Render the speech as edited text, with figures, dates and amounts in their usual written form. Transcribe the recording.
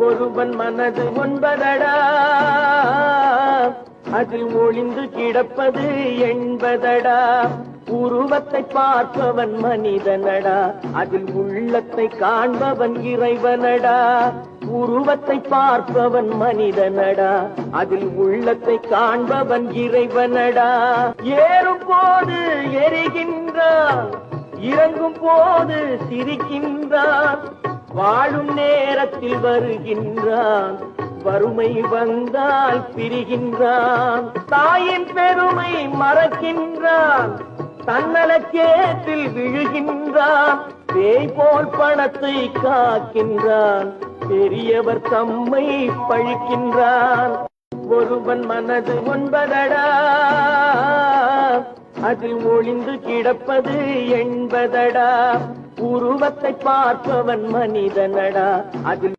ஒருவன் மனது ஒன்பதடா, அதில் ஒளிந்து கிடப்பது எண்பதடா. உருவத்தை பார்ப்பவன் மனிதனடா, அதில் உள்ளத்தை காண்பவன் இறைவனடா. உருவத்தை பார்ப்பவன் மனிதனடா, அதில் உள்ளத்தை காண்பவன் இறைவனடா. ஏறும் போது எரிகின்றான், இறங்கும் போது சிரிக்கின்றான். வாழும் நேரத்தில் வருகின்றான், வறுமை வந்தால் பிரிகின்றான். தாயின் பெருமை மறக்கின்றான், தன்னலக்கேற்றில் விழுகின்றான். பேய் போல் பணத்தை காக்கின்றான், பெரியவர் தம்மை பழிக்கின்றான். ஒருவன் மனது ஒன்பதடா, அதில் ஒளிந்து கிடப்பது எண்பதடா. உருவத்தை பார்ப்பவன் மனிதனடா, அதில்